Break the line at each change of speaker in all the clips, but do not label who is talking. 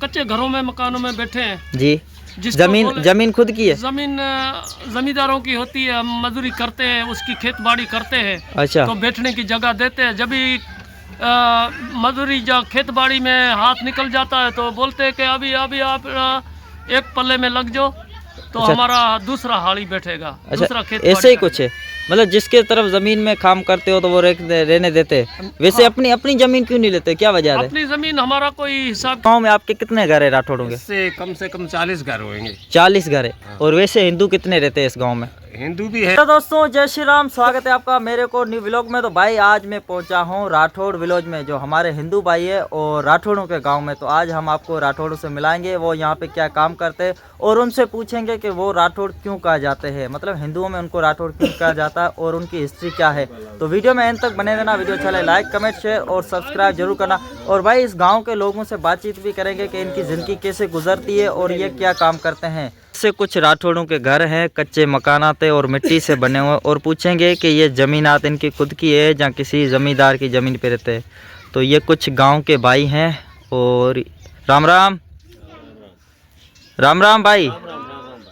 कच्चे घरों में मकानों में बैठे हैं
जी। जमीन खुद की है?
जमीन जमींदारों की होती है, हम मजदूरी करते हैं, उसकी खेत बाड़ी करते हैं।
अच्छा।
तो बैठने की जगह देते हैं। जब भी मजदूरी जो खेत बाड़ी में हाथ निकल जाता है तो बोलते हैं कि अभी अभी आप एक पल्ले में लग जाओ, तो
अच्छा।
हमारा दूसरा हाड़ी बैठेगा।
अच्छा,
दूसरा खेत
ऐसे ही कुछ है, मतलब जिसके तरफ जमीन में काम करते हो तो वो रहने देते हैं। वैसे
हाँ।
अपनी जमीन क्यों नहीं लेते, क्या वजह है?
अपनी जमीन हमारा कोई हिसाब।
गाँव में आपके कितने घर है राठौड़ों के?
से कम 40 घर होंगे।
40 घर है। और वैसे हिंदू कितने रहते हैं इस गाँव में?
हिंदू भी है।
तो दोस्तों जय श्री राम, स्वागत है आपका मेरे को न्यू व्लॉग में। तो भाई आज मैं पहुंचा हूं राठौड़ विलेज में, जो हमारे हिंदू भाई है और राठौड़ों के गांव में। तो आज हम आपको राठौड़ों से मिलाएंगे, वो यहां पे क्या काम करते हैं और उनसे पूछेंगे कि वो राठौड़ क्यों कहा जाते हैं, मतलब हिंदुओं में उनको राठौड़ क्यों कहा जाता है और उनकी हिस्ट्री क्या है। तो वीडियो में एंड तक बने रहना। वीडियो अच्छा लगे लाइक कमेंट शेयर और सब्सक्राइब जरूर करना। और भाई इस गाँव के लोगों से बातचीत भी करेंगे कि इनकी ज़िंदगी कैसे गुजरती है और ये क्या काम करते हैं। से कुछ राठौड़ों के घर हैं, कच्चे मकानात और मिट्टी से बने हुए, और पूछेंगे कि ये ज़मीनात इनकी खुद की है या किसी ज़मींदार की ज़मीन पे रहते हैं। तो ये कुछ गांव के भाई हैं। और राम राम राम राम भाई।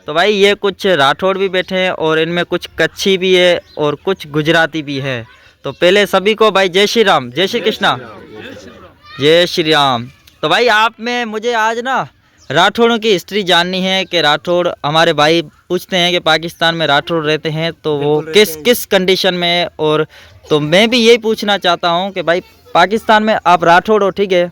तो भाई ये कुछ राठौड़ भी बैठे हैं और इनमें कुछ कच्छी भी है और कुछ गुजराती भी है। तो पहले सभी को भाई जय श्री राम, जय श्री कृष्णा, जय श्री राम। तो भाई आप में मुझे आज ना राठौड़ों की हिस्ट्री जाननी है कि राठौड़, हमारे भाई पूछते हैं कि पाकिस्तान में राठौड़ रहते हैं तो वो किस कंडीशन में है। और तो मैं भी यही पूछना चाहता हूं कि भाई पाकिस्तान में आप राठौड़ हो, ठीक है,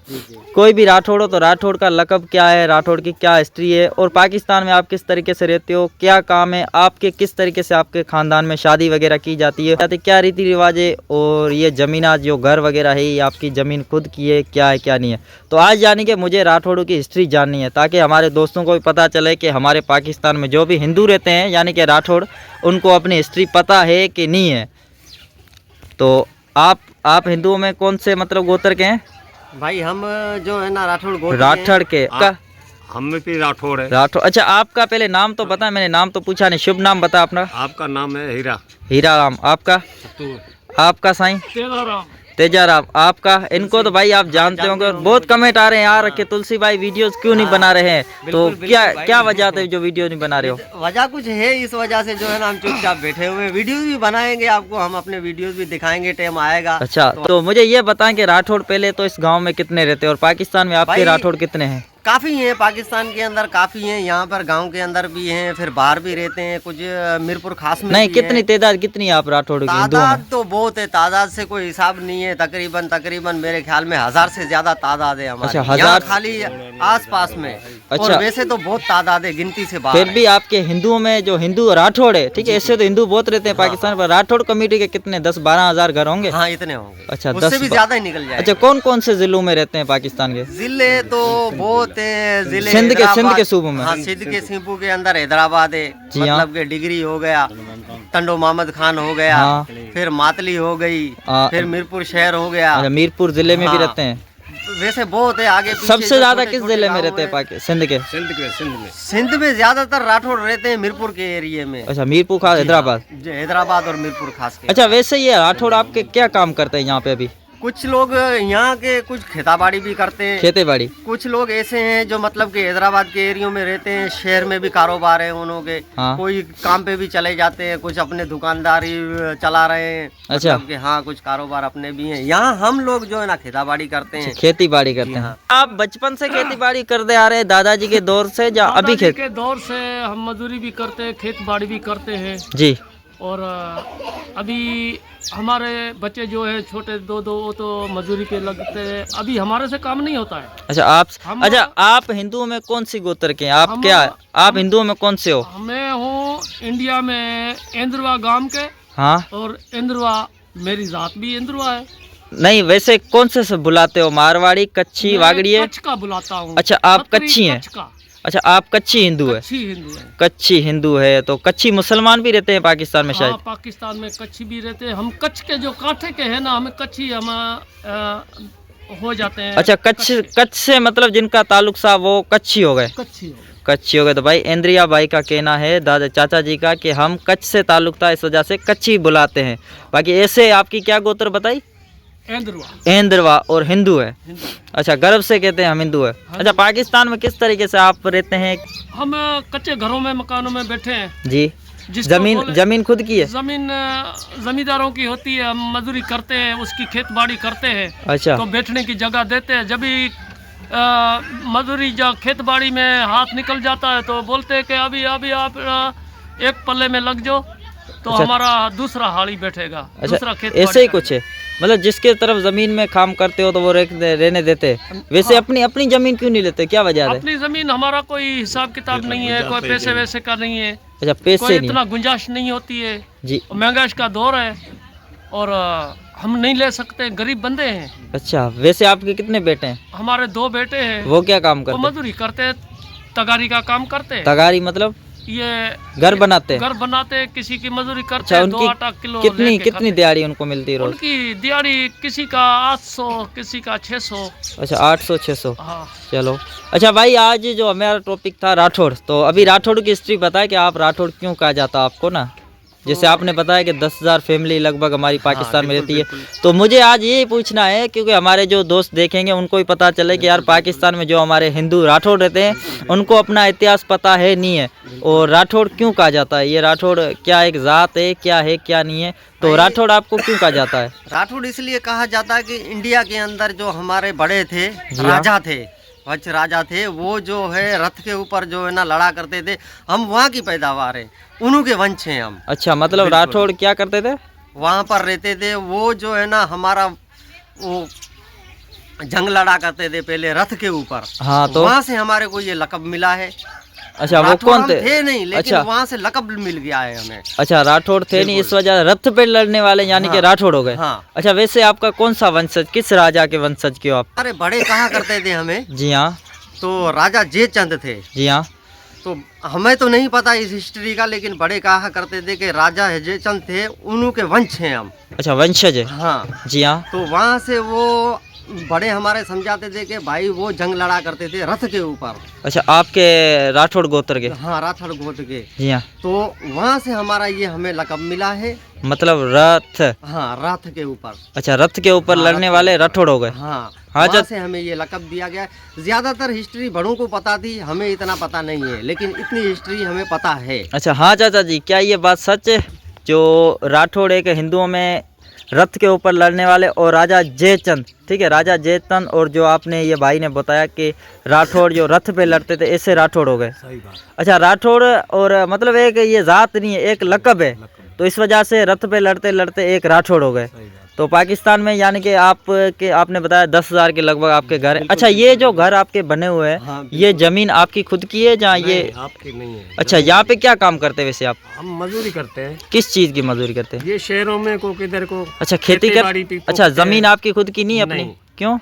कोई भी राठौड़ हो, तो राठौड़ का लक़ब क्या है, राठौड़ की क्या हिस्ट्री है, और पाकिस्तान में आप किस तरीके से रहते हो, क्या काम है आपके, किस तरीके से आपके ख़ानदान में शादी वगैरह की जाती है, क्या रीति रिवाज है, और ये ज़मीना जो घर वगैरह है ये आपकी ज़मीन खुद की है, क्या है क्या नहीं है। तो आज यानी कि मुझे राठौड़ों की हिस्ट्री जाननी है, ताकि हमारे दोस्तों को भी पता चले कि हमारे पाकिस्तान में जो भी हिंदू रहते हैं यानी कि राठौड़, उनको अपनी हिस्ट्री पता है कि नहीं है। तो आप हिंदुओं में कौन से मतलब गोत्र के हैं?
भाई हम जो है ना
राठौड़ के
हम भी राठौड़ है।
राठौड़। अच्छा, आपका पहले नाम तो बता, मैंने नाम तो पूछा नहीं, शुभ नाम बता अपना।
आपका नाम है
हीरा राम। आपका साईं? तेजा राम। आपका? इनको तो भाई आप जानते होंगे, बहुत कमेंट आ रहे हैं यार कि तुलसी भाई वीडियोस क्यों नहीं बना रहे हैं। तो क्या वजह है जो वीडियो नहीं बना रहे हो?
वजह कुछ है, इस वजह से जो है ना हम चुपचाप बैठे हुए हैं। वीडियोस भी बनाएंगे, आपको हम अपने वीडियोस भी दिखाएंगे, टाइम आएगा।
अच्छा, तो मुझे ये बताएं कि राठौड़ पहले तो इस गाँव में कितने रहते हैं और पाकिस्तान में आपके राठौड़ कितने हैं?
काफ़ी हैं, पाकिस्तान के अंदर काफ़ी हैं, यहाँ पर गांव के अंदर भी हैं, फिर बाहर भी रहते हैं, कुछ मीरपुर खास में
नहीं।
भी
कितनी तादाद कितनी है आप राठौड़ की?
तादाद तो बहुत है, तादाद से कोई हिसाब नहीं है। तकरीबन मेरे ख्याल में 1000 से ज्यादा तादाद है हमारे।
अच्छा,
यहाँ खाली आसपास में।
अच्छा।
और वैसे तो बहुत तादाद है, गिनती से बाहर।
फिर भी आपके हिंदुओं में जो हिंदू राठौड़ है, ठीक है, ऐसे तो हिंदू बहुत रहते हैं पाकिस्तान पर, राठौड़ कम्युनिटी के कितने 10-12 हजार घर होंगे?
हाँ, इतने होंगे।
अच्छा,
उससे भी ज्यादा ही निकल जाए।
अच्छा, कौन कौन से जिलों में रहते हैं पाकिस्तान के?
जिले तो बहुत है। जिले
सिंध के सूबों में?
हाँ, सिंध के सूबों के अंदर हैदराबाद है, मतलब के डिग्री हो गया, टंडो मोहम्मद खान हो गया, फिर मातली हो गई, फिर मीरपुर शहर हो गया।
मीरपुर जिले में भी रहते हैं?
वैसे बहुत है आगे।
सबसे ज्यादा किस जिले में रहते हैं?
सिंध में ज्यादातर राठौड़ रहते हैं, मीरपुर के एरिया में।
अच्छा, मीरपुर खास,
हैदराबाद और मीरपुर खास के।
अच्छा, वैसे ये राठौड़ आपके क्या काम करते हैं यहाँ पे अभी?
कुछ लोग यहाँ के कुछ खेताबाड़ी भी करते हैं,
खेती बाड़ी।
कुछ लोग ऐसे हैं जो मतलब कि हैदराबाद के एरियो में रहते हैं, शहर में भी कारोबार है उन लोगों के।
हाँ।
कोई काम पे भी चले जाते हैं, कुछ अपने दुकानदारी चला रहे हैं।
अच्छा।
मतलब कि हाँ, कुछ कारोबार अपने भी हैं। यहाँ हम लोग जो है ना खेताबाड़ी करते हैं।
खेती बाड़ी करते हैं। आप बचपन से खेती बाड़ी करते आ रहे हैं, दादाजी के दौर से या अभी?
दादाजी के दौर से हम मजदूरी भी करते हैं, खेत बाड़ी भी करते हैं
जी।
और अभी हमारे बच्चे जो है छोटे दो वो तो मजदूरी पे लगते हैं, अभी हमारे से काम नहीं होता है।
अच्छा, आप हिंदुओं में कौन सी गोत्र के हैं? आप हिंदुओं में कौन से हो?
मैं हूँ इंडिया में इंद्रवा गांव के। हाँ। और इंद्रवा मेरी जात भी इंद्रवा है।
नहीं, वैसे कौन से बुलाते हो? मारवाड़ी, कच्छी, वागड़ी?
कच्छ का बुलाता हूँ।
अच्छा, आप कच्छी हैं? अच्छा, आप कच्छी हिंदू है? कच्छी हिंदू है। तो कच्छी मुसलमान भी रहते हैं पाकिस्तान में? शायद
पाकिस्तान में कच्छी भी रहते हैं। हम कच्छ के जो कांठे के हैं ना, हमें कच्छी हम हो जाते हैं।
अच्छा, कच्छ से मतलब जिनका ताल्लुक सा वो कच्छी हो गए? कच्छी हो गए। तो भाई इंद्रिया भाई का कहना है, दादा चाचा जी का, कि हम कच्छ से ताल्लुक था इस वजह से कच्छी बुलाते हैं। बाकी ऐसे आपकी क्या गोत्र बताई? एंद्रवा और हिंदू है।
हिंदू।
अच्छा, गर्व से कहते हैं हम हिंदू है।
हाँ
अच्छा, पाकिस्तान में किस तरीके से आप रहते हैं?
हम कच्चे घरों में, मकानों में बैठे हैं
जी।
जिसको बोले-
जमीन खुद की है?
जमीन जमींदारों की होती है, हम मजदूरी करते हैं, उसकी खेत बाड़ी करते हैं।
अच्छा।
तो बैठने की जगह देते हैं। जब भी मजदूरी जो खेत बाड़ी में हाथ निकल जाता है तो बोलते हैं कि अभी अभी आप एक पल्ले में लग जाओ, तो
अच्छा।
हमारा दूसरा हाड़ी बैठेगा।
अच्छा,
दूसरा खेत
ऐसे ही
बाड़ी
कुछ है, मतलब जिसके तरफ जमीन में काम करते हो तो वो रहने देते हैं। वैसे
हाँ।
अपनी जमीन क्यों नहीं लेते, क्या वजह है?
अपनी जमीन हमारा कोई हिसाब किताब नहीं है, कोई पैसे वैसे का नहीं है,
अच्छा, पैसे
कोई
नहीं
इतना गुंजाइश नहीं होती है
जी।
महंगाई का दौर है और हम नहीं ले सकते, गरीब बंदे हैं।
अच्छा, वैसे आपके कितने बेटे हैं?
हमारे 2 बेटे हैं,
वो क्या काम
वो
करते हैं?
मजदूरी करते हैं, तगारी का काम करते हैं।
तगारी मतलब
ये
घर बनाते हैं?
घर बनाते हैं, किसी की मजदूरी करते
अच्छा,
हैं, 2
उनकी
आटा किलो
कितनी
लेके
कितनी
खाते
दिहाड़ी उनको मिलती है
हैं।
रोज?
उनकी दिहाड़ी किसी का 800, किसी का 600।
अच्छा, 800 600।
हाँ।
चलो, अच्छा भाई, आज जो हमारा टॉपिक था राठौड़, तो अभी राठौड़ की हिस्ट्री बताया कि आप राठौड़ क्यों कहा जाता आपको ना, जैसे आपने बताया कि 10,000 फैमिली लगभग हमारी पाकिस्तान में रहती है। तो मुझे आज ये पूछना है, क्योंकि हमारे जो दोस्त देखेंगे उनको भी पता चले कि यार पाकिस्तान में जो हमारे हिंदू राठौड़ रहते हैं उनको अपना इतिहास पता है नहीं है, और राठौड़ क्यों कहा जाता है? ये राठौड़ क्या एक जात है, क्या है क्या नहीं है? तो राठौड़ आपको क्यों कहा जाता है?
राठौड़ इसलिए कहा जाता है कि इंडिया के अंदर जो हमारे बड़े थे,
हाँ।
राजा थे, वंश राजा थे, वो जो है रथ के ऊपर जो है ना लड़ा करते थे। हम वहाँ की पैदावार है, उन्हीं के वंश हैं हम।
अच्छा, मतलब राठौड़ क्या करते थे?
वहाँ पर रहते थे, वो जो है ना हमारा वो जंग लड़ा करते थे पहले रथ के ऊपर।
हाँ, तो
वहाँ से हमारे को ये लकब मिला है।
अच्छा, वो
राठौड़
कौन
हम
थे?
थे नहीं, लेकिन
अच्छा।
वहाँ से लकब मिल गया है हमें।
अच्छा, राठौड़ थे नहीं, इस वजह रथ पे लड़ने वाले यानी कि
हाँ।
राठौड़ हो गए।
हाँ।
अच्छा, वैसे आपका कौन सा वंशज, किस राजा के वंशज के हो आप?
हमारे बड़े कहा करते थे हमें,
जी हाँ।
तो राजा जयचंद थे।
जी हाँ।
तो हमें तो नहीं पता इस हिस्ट्री का, लेकिन बड़े कहा करते थे कि राजा जयचंद थे, उन्हीं के वंश हैं हम।
अच्छा, वंशज है।
हाँ।
जी हाँ।
तो वहाँ से वो बड़े हमारे समझाते थे कि भाई वो जंग लड़ा करते थे रथ के ऊपर।
अच्छा, आपके राठौड़ गोत्र के?
हाँ, राठौड़ गोत्र के।
जी हाँ।
तो वहाँ से हमारा ये हमें लकब मिला है।
मतलब रथ?
हाँ, रथ के ऊपर।
अच्छा, रथ के ऊपर
हाँ,
लड़ने
रथ
वाले राठौड़ हो गए।
हाँ,
हाँ,
वहाँ से हमें ये लकब दिया गया है। ज्यादातर हिस्ट्री बड़ों को पता थी, हमें इतना पता नहीं है, लेकिन इतनी हिस्ट्री हमें पता है।
अच्छा, हाँ चाचा जी, क्या ये बात सच है जो राठौड़ एक हिंदुओं में रथ के ऊपर लड़ने वाले और राजा जयचंद, ठीक है, राजा जयचंद, और जो आपने ये भाई ने बताया कि राठौड़ जो रथ पे लड़ते थे, ऐसे राठौड़ हो गए? सही बात। अच्छा, राठौड़ और मतलब एक ये जात नहीं है, एक लकब है, तो इस वजह से रथ पे लड़ते लड़ते एक राठौड़ हो गए। तो पाकिस्तान में यानी कि आपने बताया 10,000 के लगभग आपके घर है। अच्छा, ये जो घर आपके बने हुए हैं,
हाँ,
ये जमीन आपकी खुद की है जहाँ ये?
आपकी नहीं है।
अच्छा, यहाँ पे क्या काम करते हैं वैसे आप?
हम मजदूरी करते हैं।
किस चीज़ की मजदूरी करते हैं?
ये शहरों में को किधर को।
अच्छा, खेती
बाड़ी
कर।
भी
अच्छा,
करते हैं।
जमीन आपकी खुद की नहीं है अपनी?
नहीं।
क्यों?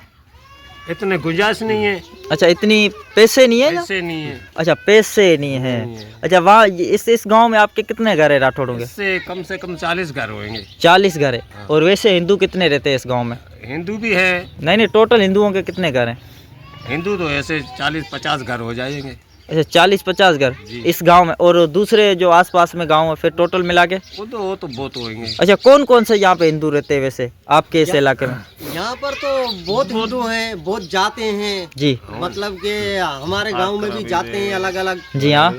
इतने गुंजाइश नहीं है,
अच्छा, इतनी पैसे नहीं है ना?
ऐसे नहीं है।
अच्छा, पैसे नहीं है।
नहीं है।
अच्छा, वहाँ इस गांव में आपके कितने घर है राठौड़ों के?
इससे कम से कम 40 घर होंगे।
40 घर है। और वैसे हिंदू कितने रहते हैं इस गांव में?
हिंदू भी है।
नहीं, टोटल हिंदुओं के कितने घर हैं?
हिंदू तो ऐसे 40-50 घर हो जाएंगे।
अच्छा, 40-50 घर
जी।
इस गांव में, और दूसरे जो आसपास में गांव है फिर टोटल मिला के?
वो तो बहुत होंगे।
अच्छा, कौन कौन से यहाँ पे हिंदू रहते हैं वैसे आपके इस इलाके में?
यहाँ पर तो बहुत हिंदू हैं, बहुत जाते हैं
जी।
मतलब कि हमारे गांव में भी जाते हैं अलग अलग,
जी हाँ।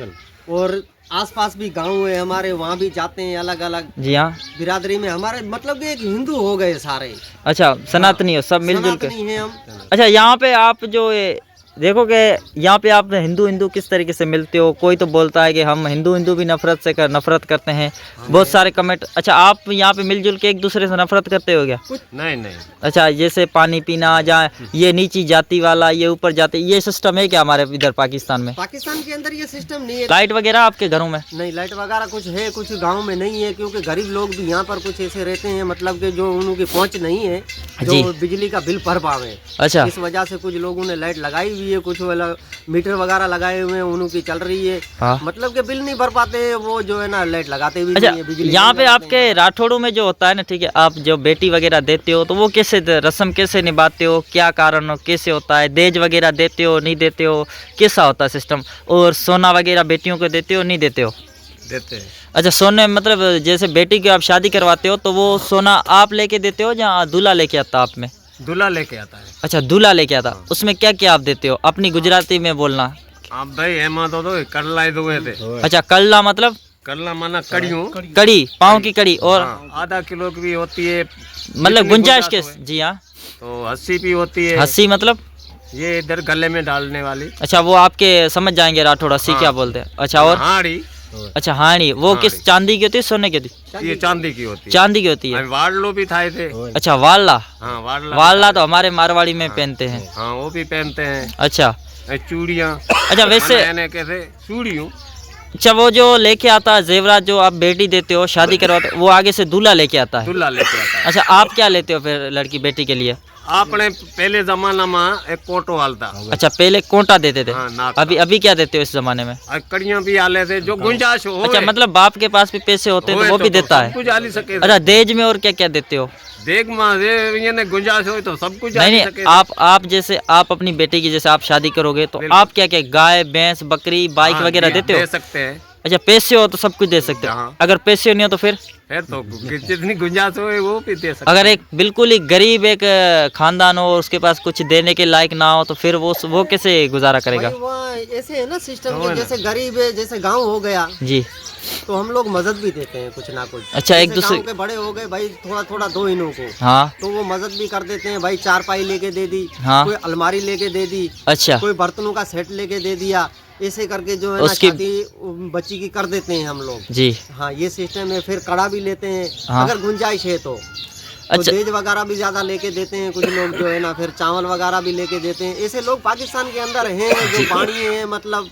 और आसपास भी गांव है हमारे, वहाँ भी जाते हैं अलग अलग
जी हाँ।
बिरादरी में हमारे, मतलब कि एक हिंदू हो गए सारे।
अच्छा, सनातनी हो सब मिलजुल के?
सनातनी हैं हम।
अच्छा, यहाँ पे आप जो ये देखो कि यहाँ पे आप हिंदू किस तरीके से मिलते हो? कोई तो बोलता है कि हम हिंदू भी नफरत करते हैं, बहुत सारे कमेंट। अच्छा, आप यहाँ पे मिलजुल के एक दूसरे से नफरत करते हो क्या?
नहीं।
अच्छा, जैसे पानी पीना, जहाँ ये नीची जाति वाला, ये ऊपर जाति, ये सिस्टम है क्या हमारे इधर पाकिस्तान में?
पाकिस्तान के अंदर ये सिस्टम नहीं है।
लाइट वगैरह आपके घरों में?
नहीं, लाइट वगैरह कुछ है, कुछ गांव में नहीं है, क्योंकि गरीब लोग भी यहाँ पर कुछ ऐसे रहते हैं, मतलब कि जो उनकी पहुँच नहीं है
जी।
जो बिजली का बिल भर पावे।
अच्छा।
इस वजह से कुछ लोगों ने लाइट लगाई हुई है, कुछ वाला मीटर वगैरह लगाए हुए हैं, उनकी चल रही है।
हाँ।
मतलब कि बिल नहीं भर पाते, वो जो है ना लाइट लगाते भी
अच्छा,
नहीं है, बिजली
यहाँ
नहीं
पे
लगाते
आपके राठौड़ों में जो होता है ना, ठीक है, आप जो बेटी वगैरह देते हो तो वो कैसे रस्म कैसे निभाते हो? क्या कारण हो, कैसे होता है? दहेज वगैरह देते हो, नहीं देते हो? कैसा होता है सिस्टम? और सोना वगैरह बेटियों को देते हो, नहीं देते हो?
देते हैं।
अच्छा, सोने मतलब जैसे बेटी की आप शादी करवाते हो तो वो सोना आप लेके देते हो या दूल्हा लेके आता आप में?
दूल्हा लेके आता है।
अच्छा, दूल्हा लेके आता। उसमें क्या क्या आप देते हो? अपनी गुजराती में बोलना।
आप भाई एमा तो करला दुए थे।
अच्छा, कल्ला मतलब?
करला माना कड़ियों,
कड़ी, पाँव की कड़ी। और
आधा किलो की भी होती है,
मतलब गुंजाइश के? जी हाँ।
तो 80 भी होती है।
80 मतलब?
ये इधर गले में डालने वाली।
अच्छा, वो आपके समझ जाएंगे राठौड़ 80 क्या बोलते हैं। अच्छा, और?
हाड़ी।
अच्छा, हाड़ी। वो किस चांदी की होती है सोने की होती है?
ये चांदी की होती है।
चांदी की होती है।
वाड़लो भी थाए थे।
अच्छा, वाला।
हाँ,
वाला तो हमारे मारवाड़ी में पहनते हैं।
हाँ, वो भी पहनते हैं।
अच्छा,
चूड़ियाँ।
अच्छा वैसे
कैसे चूड़ियों।
अच्छा, वो जो लेके आता है जेवरात जो आप बेटी देते हो शादी करवाते हो, वो आगे से दूल्हा लेके आता है?
दूल्हा लेके आता है।
अच्छा, आप क्या लेते हो फिर लड़की बेटी के लिए?
आपने पहले जमाना में एक कोटो आलता।
अच्छा, पहले कोंटा देते थे।
हाँ, नाक का।
अभी क्या देते हो इस जमाने में?
और कड़ियाँ भी आले थे जो गुंजाइश हो।
अच्छा, मतलब बाप के पास भी पैसे होते हैं तो वो भी देता है?
कुछ आली सके।
अच्छा, दहेज में और क्या क्या देते हो?
देख माँ ये ने गुंजाइश हो तो सब कुछ
नहीं
आली
नहीं,
सके।
आप जैसे आप अपनी बेटी की जैसे आप शादी करोगे तो आप क्या क्या गाय भैंस बकरी बाइक
हाँ,
वगैरह देते हो?
दे सकते हैं।
अच्छा, पैसे हो तो सब कुछ दे सकते हो।
हाँ।
अगर पैसे नहीं हो तो फिर
तो जितनी गुंजाइश हो वो भी दे सकते।
अगर एक बिल्कुल ही गरीब एक खानदान हो और उसके पास कुछ देने के लायक ना हो तो फिर वो कैसे गुजारा करेगा?
ऐसे है ना सिस्टम के, जैसे गरीब है, जैसे गांव हो गया
जी,
तो हम लोग मदद भी देते हैं कुछ ना कुछ।
अच्छा, एक
जैसे
दूसरे
गांव के बड़े हो गए भाई, थोड़ा थोड़ा दो इनों को,
हाँ
तो वो मदद भी कर देते हैं भाई। चारपाई लेके दे दी,
हाँ।
कोई अलमारी लेके दे दी,
अच्छा,
कोई बर्तनों का सेट लेके दे दिया। ऐसे करके जो है ना
उसकी-
शादी बच्ची की कर देते हैं हम लोग।
जी,
हाँ, ये सिस्टम है। फिर कड़ा भी लेते हैं
हाँ।
अगर गुंजाइश है तो।
अच्छा।
दहेज वगैरह भी ज्यादा लेके देते हैं कुछ लोग जो है ना, फिर चावल वगैरह भी लेके देते हैं। ऐसे लोग पाकिस्तान के अंदर हैं जो पानी है मतलब।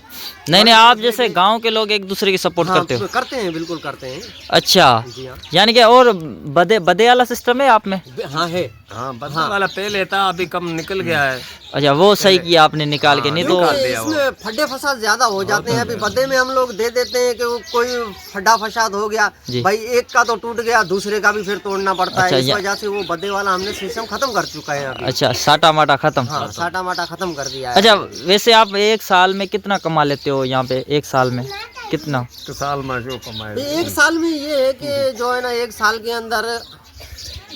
नहीं आप जैसे गांव के लोग एक दूसरे की सपोर्ट
हाँ,
करते हो?
करते हैं, बिल्कुल करते हैं।
अच्छा,
जी हाँ।
यानी कि और बदे वाला सिस्टम है आप में?
हाँ है।
हाँ, बदला वाला पहले था, अभी कम निकल गया है।
अच्छा, वो सही किया आपने निकाल के, नहीं तो
इसमें फड्डे फसाद ज्यादा हो जाते हैं। अभी बदे में हम लोग दे देते हैं कि वो कोई फड्डा फसाद हो गया
जी।
भाई, एक का तो टूट गया, दूसरे का भी फिर तोड़ना पड़ता
अच्छा,
है। इस वजह से वो बदे वाला हमने सिस्टम खत्म कर चुका है अभी।
अच्छा, साटा माटा खत्म।
हाँ, साटा माटा खत्म कर दिया है।
अच्छा, वैसे आप एक साल में कितना कमा लेते हो यहाँ पे? एक साल में कितना?
तो साल में जो कमाए।
एक साल में ये है कि जो है ना, एक साल के अंदर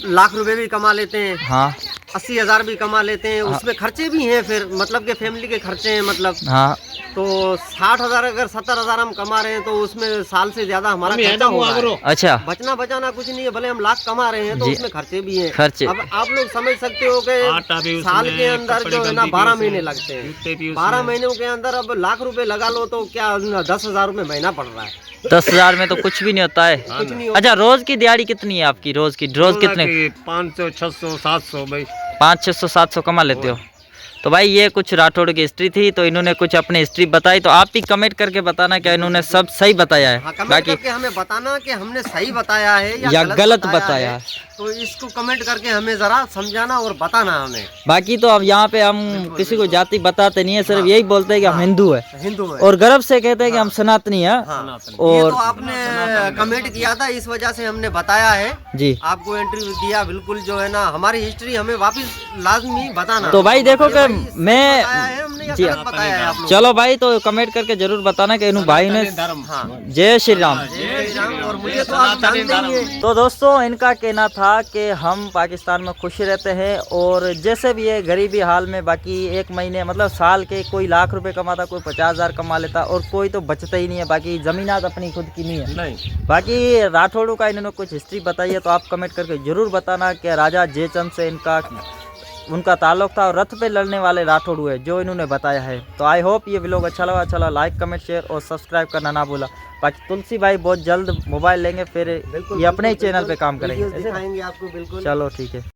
लाख रुपए भी कमा लेते हैं।
हाँ
80,000 भी कमा लेते हैं। उसमें खर्चे भी हैं फिर, मतलब के फैमिली के खर्चे हैं मतलब।
हाँ,
तो 60,000 अगर 70,000 हम कमा रहे हैं तो उसमें साल से ज्यादा हमारा खर्चा हो रहा है।
अच्छा,
बचना बचाना कुछ नहीं है। भले हम लाख कमा रहे हैं तो
जी।
उसमें खर्चे भी हैं।
खर्चे।
अब आप लोग समझ सकते हो
आटा भी
कि
उसमें,
साल के अंदर
कपड़े
जो है ना
गंदी भी
12
उसमें,
महीने लगते हैं।
जूते भी उसमें।
12 महीनों के अंदर अब लाख रुपए लगा लो तो क्या 10,000 रुपये महीना पड़ रहा है।
10,000 में तो कुछ भी नहीं होता है।
कुछ नहीं होता।
अच्छा, रोज की दिहाड़ी कितनी है आपकी? रोज कितने?
500 600 700 भाई।
500 600 700 कमा लेते हो? तो भाई ये कुछ राठौड़ की हिस्ट्री थी, तो इन्होंने कुछ अपनी हिस्ट्री बताई, तो आप भी कमेंट करके बताना क्या इन्होंने सब सही बताया
हाँ,
है,
कमेंट
बाकी
करके हमें बताना कि हमने सही बताया है
या गलत बताया
है। तो इसको कमेंट करके हमें जरा समझाना और बताना हमें।
बाकी तो अब यहाँ पे हम किसी को जाति बताते नहीं है, सिर्फ यही बोलते हैं कि हम हिंदू है
हिंदू में।
और गर्व से कहते हैं कि हम सनातनी है।
हाँ, ये
और
तो आपने कमेंट किया था, इस वजह से हमने बताया है,
जी,
आपको इंटरव्यू दिया। बिल्कुल जो है ना, हमारी हिस्ट्री हमें वापस लाजमी बताना।
तो भाई देखो कि मैं
बताया है हमने या
जी,
गलत बताया है आप लोग।
चलो भाई, तो कमेंट करके जरूर बताना कि इन्हों भाई ने
हाँ,
जय श्री राम।
जय श्री राम। और मुझे तो आप जानते ही हैं।
तो दोस्तों, इनका कहना था कि हम पाकिस्तान में खुश रहते हैं और जैसे भी है गरीबी हाल में, बाकी एक महीने मतलब साल के कोई लाख रुपए कमाता, कोई 50,000 कमा लेता और कोई तो बचता ही नहीं है। बाकी जमीनात अपनी खुद की नहीं है।
नहीं,
बाकी राठौड़ों का इन्होंने कुछ हिस्ट्री बताई है, तो आप कमेंट करके जरूर बताना कि राजा जयचंद से उनका ताल्लुक था और रथ पे लड़ने वाले राठौड़ हुए जो इन्होंने बताया है। तो आई होप ये व्लॉग अच्छा लगा लाइक कमेंट शेयर और सब्सक्राइब करना ना भूला। बाकी तुलसी भाई बहुत जल्द मोबाइल लेंगे, फिर ये अपने ही चैनल पे काम करेंगे।
दिखाएंगे आपको बिल्कुल।
चलो ठीक है।